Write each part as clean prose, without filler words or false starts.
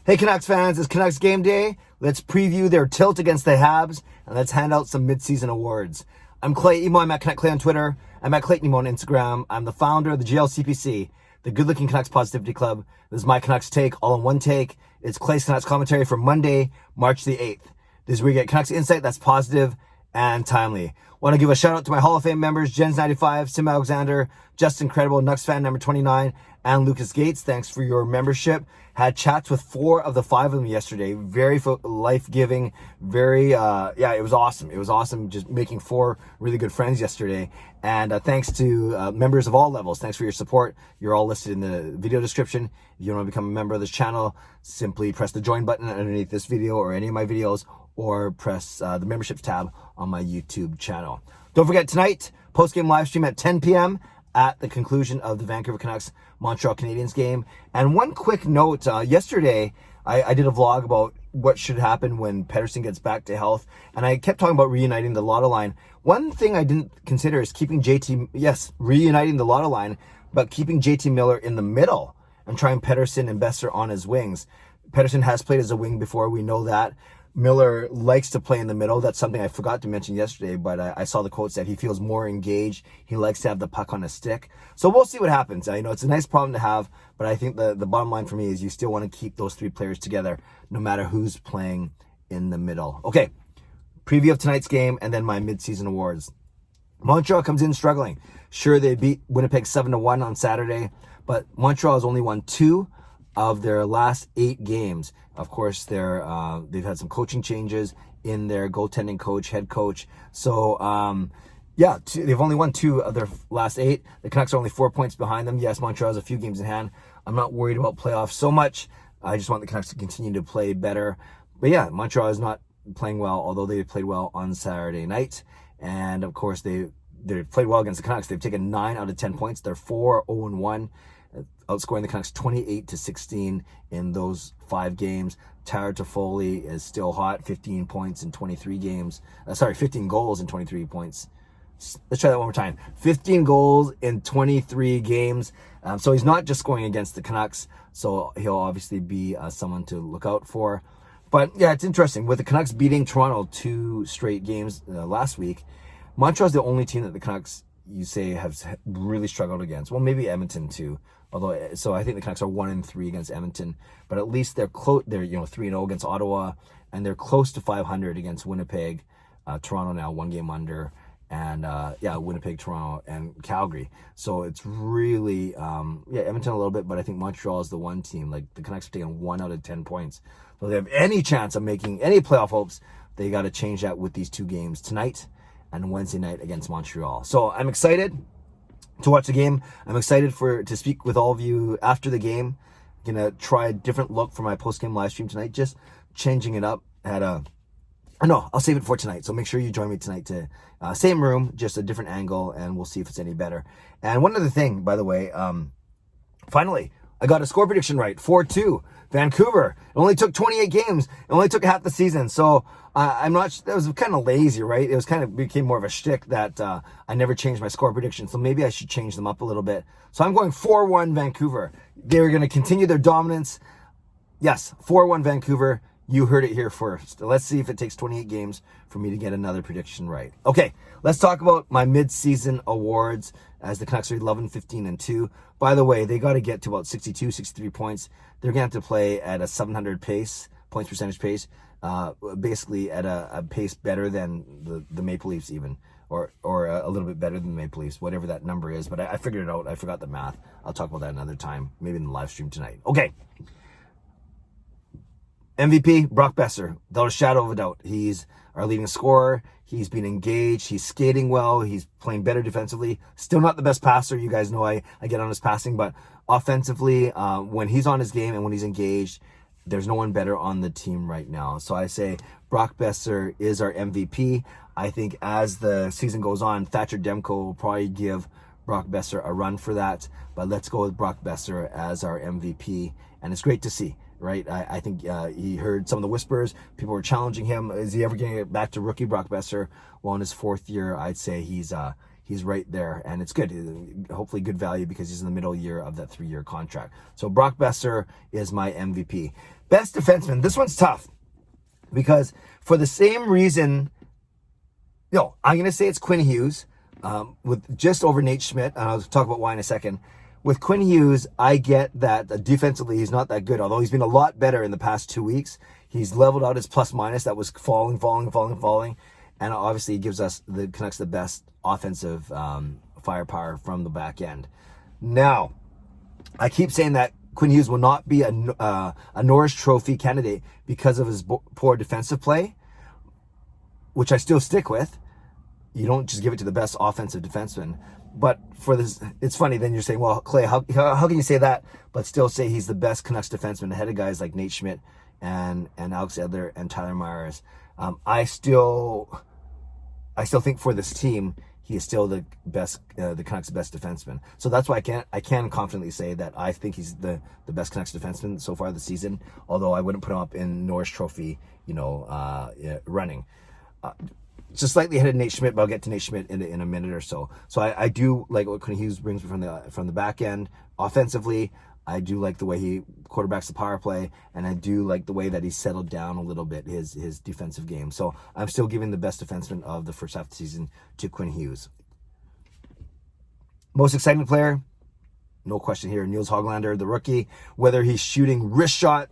Hey Canucks fans, it's Canucks game day. Let's preview their tilt against the Habs, and let's hand out some mid-season awards. I'm Clay Emo, I'm at Canuck Clay on Twitter. I'm at Clayton Emo on Instagram. I'm the founder of the GLCPC, the Good Looking Canucks Positivity Club. This is my Canucks take, all in one take. It's Clay's Canucks commentary for Monday, March the 8th. This is where you get Canucks insight that's positive and timely. Want to give a shout out to my Hall of Fame members, Jens95, Simalexander, Justin Credible, nucksfan number 29, and Lucas Gates. Thanks for your membership. Had chats with 4 of the 5 of them yesterday. Very life-giving, very, it was awesome. It was awesome just making 4 really good friends yesterday. And thanks to members of all levels. Thanks for your support. You're all listed in the video description. If you want to become a member of this channel, simply press the join button underneath this video or any of my videos, or press the memberships tab on my YouTube channel. Don't forget tonight, post-game live stream at 10 p.m. at the conclusion of the Vancouver Canucks Montreal Canadiens game. And one quick note, yesterday I did a vlog about what should happen when Pettersson gets back to health, and I kept talking about reuniting the Lotto line. One thing I didn't consider is keeping reuniting the Lotto line, but keeping JT Miller in the middle and trying Pettersson and Besser on his wings. Pettersson has played as a wing before, we know that. Miller likes to play in the middle. That's something I forgot to mention yesterday, but I saw the quotes that he feels more engaged. He likes to have the puck on his stick. So we'll see what happens. You know, it's a nice problem to have, but I think the bottom line for me is you still want to keep those 3 players together no matter who's playing in the middle. Okay, preview of tonight's game and then my mid-season awards. Montreal comes in struggling. Sure, they beat Winnipeg 7-1 on Saturday, but Montreal has only won 2 of their last 8 games. Of course, they've had some coaching changes in their goaltending coach, head coach. So, they've only won 2 of their last 8. The Canucks are only 4 points behind them. Yes, Montreal has a few games in hand. I'm not worried about playoffs so much. I just want the Canucks to continue to play better. But yeah, Montreal is not playing well, although they played well on Saturday night. And of course, they played well against the Canucks. They've taken 9 out of 10 points. They're 4-0-1. Outscoring the Canucks 28-16 in those 5 games. Tyler Toffoli is still hot, 15 points in 23 games. 15 goals in 23 points. Let's try that one more time. 15 goals in 23 games. So he's not just scoring against the Canucks. So he'll obviously be someone to look out for. But yeah, it's interesting. With the Canucks beating Toronto 2 straight games last week, Montreal's the only team that the Canucks, you say, have really struggled against. Well, maybe Edmonton too. So I think the Canucks are 1-3 against Edmonton, but at least they're close. They're 3-0 against Ottawa, and they're close to 500 against Winnipeg. Toronto now 1 game under, and Winnipeg, Toronto, and Calgary. So it's really Edmonton a little bit, but I think Montreal is the one team. Like the Canucks are taking 1 out of 10 points, so they have any chance of making any playoff hopes. They got to change that with these 2 games tonight and Wednesday night against Montreal. So I'm excited to watch the game. I'm excited to speak with all of you after the game. I'm gonna try a different look for my post-game live stream tonight, just changing it up I'll save it for tonight. So make sure you join me tonight to same room, just a different angle, and we'll see if it's any better. And one other thing, by the way, finally, I got a score prediction right, 4-2. Vancouver. It only took 28 games. It only took half the season. So that was kind of lazy, right? It was became more of a shtick that I never changed my score prediction. So maybe I should change them up a little bit. So I'm going 4-1 Vancouver. They're going to continue their dominance. Yes, 4-1 Vancouver. You heard it here first. Let's see if it takes 28 games for me to get another prediction right. Okay, let's talk about my mid-season awards as the Canucks are 11-15-2. By the way, they got to get to about 62, 63 points. They're going to have to play at a 700 points percentage pace, basically at a pace better than the Maple Leafs even, or a little bit better than the Maple Leafs, whatever that number is. But I figured it out. I forgot the math. I'll talk about that another time, maybe in the live stream tonight. Okay. MVP, Brock Besser, without a shadow of a doubt. He's our leading scorer. He's been engaged. He's skating well. He's playing better defensively. Still not the best passer. You guys know I get on his passing, but offensively, when he's on his game and when he's engaged, there's no one better on the team right now. So I say Brock Besser is our MVP. I think as the season goes on, Thatcher Demko will probably give Brock Besser a run for that, but let's go with Brock Besser as our MVP, and it's great to see. Right, I think he heard some of the whispers. People were challenging him. Is he ever going to get back to rookie Brock Besser? Well, in his 4th year, I'd say he's he's right there, and it's good. Hopefully good value because he's in the middle year of that 3-year contract. So Brock Besser is my MVP. Best defenseman. This one's tough because for the same reason, I'm going to say it's Quinn Hughes with just over Nate Schmidt. And I'll talk about why in a second. With Quinn Hughes, I get that defensively he's not that good, although he's been a lot better in the past 2 weeks. He's leveled out his plus-minus that was falling. And obviously, he gives us, the Canucks, the best offensive firepower from the back end. Now, I keep saying that Quinn Hughes will not be a Norris Trophy candidate because of his poor defensive play, which I still stick with. You don't just give it to the best offensive defenseman. But for this, it's funny. Then you're saying, well, Clay, how can you say that, but still say he's the best Canucks defenseman ahead of guys like Nate Schmidt and Alex Edler and Tyler Myers? I still think for this team, he is still the best, the Canucks' best defenseman. So that's why I can confidently say that I think he's the best Canucks defenseman so far this season. Although I wouldn't put him up in Norris Trophy, running. Just slightly ahead of Nate Schmidt, but I'll get to Nate Schmidt in a minute or so. So I do like what Quinn Hughes brings from the back end offensively. I do like the way he quarterbacks the power play, and I do like the way that he's settled down a little bit his defensive game. So I'm still giving the best defenseman of the first half of the season to Quinn Hughes. Most exciting player, no question here, Nils Höglander, the rookie. Whether he's shooting wrist shot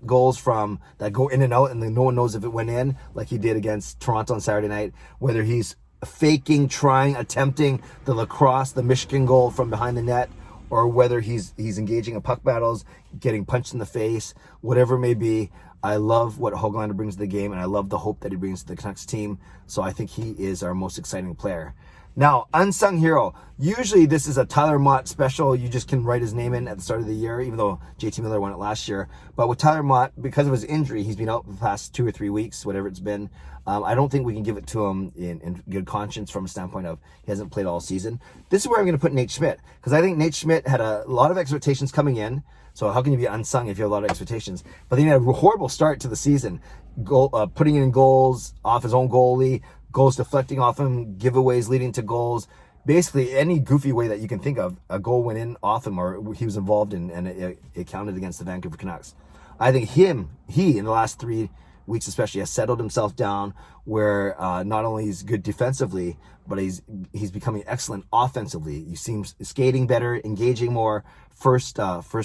goals from that go in and out, and then no one knows if it went in, like he did against Toronto on Saturday night. Whether he's faking, attempting the lacrosse, the Michigan goal from behind the net, or whether he's engaging in puck battles, getting punched in the face, whatever it may be. I love what Höglander brings to the game, and I love the hope that he brings to the Canucks team. So I think he is our most exciting player. Now, unsung hero. Usually this is a Tyler Mott special. You just can write his name in at the start of the year, even though JT Miller won it last year. But with Tyler Mott, because of his injury, he's been out the past 2 or 3 weeks, whatever it's been. I don't think we can give it to him in good conscience from a standpoint of he hasn't played all season. This is where I'm going to put Nate Schmidt, because I think Nate Schmidt had a lot of expectations coming in. So how can you be unsung if you have a lot of expectations? But then he had a horrible start to the season, putting in goals off his own goalie, goals deflecting off him, giveaways leading to goals. Basically, any goofy way that you can think of, a goal went in off him or he was involved in, and it counted against the Vancouver Canucks. I think he in the last 3 weeks especially has settled himself down where not only he's good defensively, but he's becoming excellent offensively. You see him skating better, engaging more, first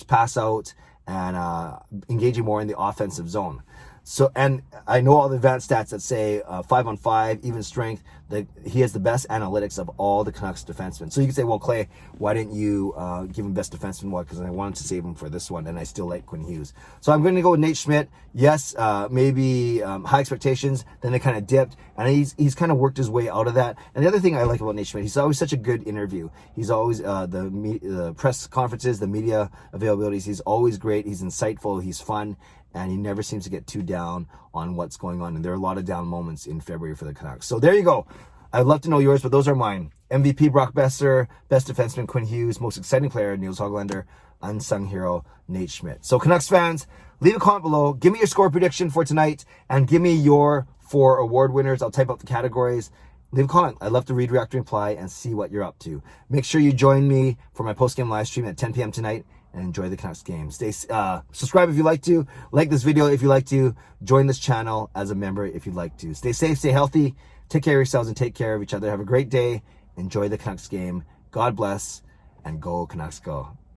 pass out, and engaging more in the offensive zone. So, and I know all the advanced stats that say 5-on-5, even strength, that he has the best analytics of all the Canucks defensemen. So you can say, well, Clay, why didn't you give him best defenseman? Why? Because I wanted to save him for this one, and I still like Quinn Hughes. So I'm going to go with Nate Schmidt. Yes, maybe high expectations, then they kind of dipped, and he's kind of worked his way out of that. And the other thing I like about Nate Schmidt, he's always such a good interview. He's always, the press conferences, the media availabilities, he's always great. He's insightful, he's fun, and he never seems to get too down on what's going on. And there are a lot of down moments in February for the Canucks. So there you go. I'd love to know yours, but those are mine. MVP, Brock Besser. Best defenseman, Quinn Hughes. Most exciting player, Nils Höglander. Unsung hero, Nate Schmidt. So Canucks fans, leave a comment below. Give me your score prediction for tonight, and give me your 4 award winners. I'll type out the categories. Leave a comment. I'd love to read, react, reply, and see what you're up to. Make sure you join me for my post-game live stream at 10 p.m. tonight. And enjoy the Canucks game. Subscribe if you like to. Like this video if you like to. Join this channel as a member if you'd like to. Stay safe, stay healthy. Take care of yourselves and take care of each other. Have a great day. Enjoy the Canucks game. God bless. And go Canucks go.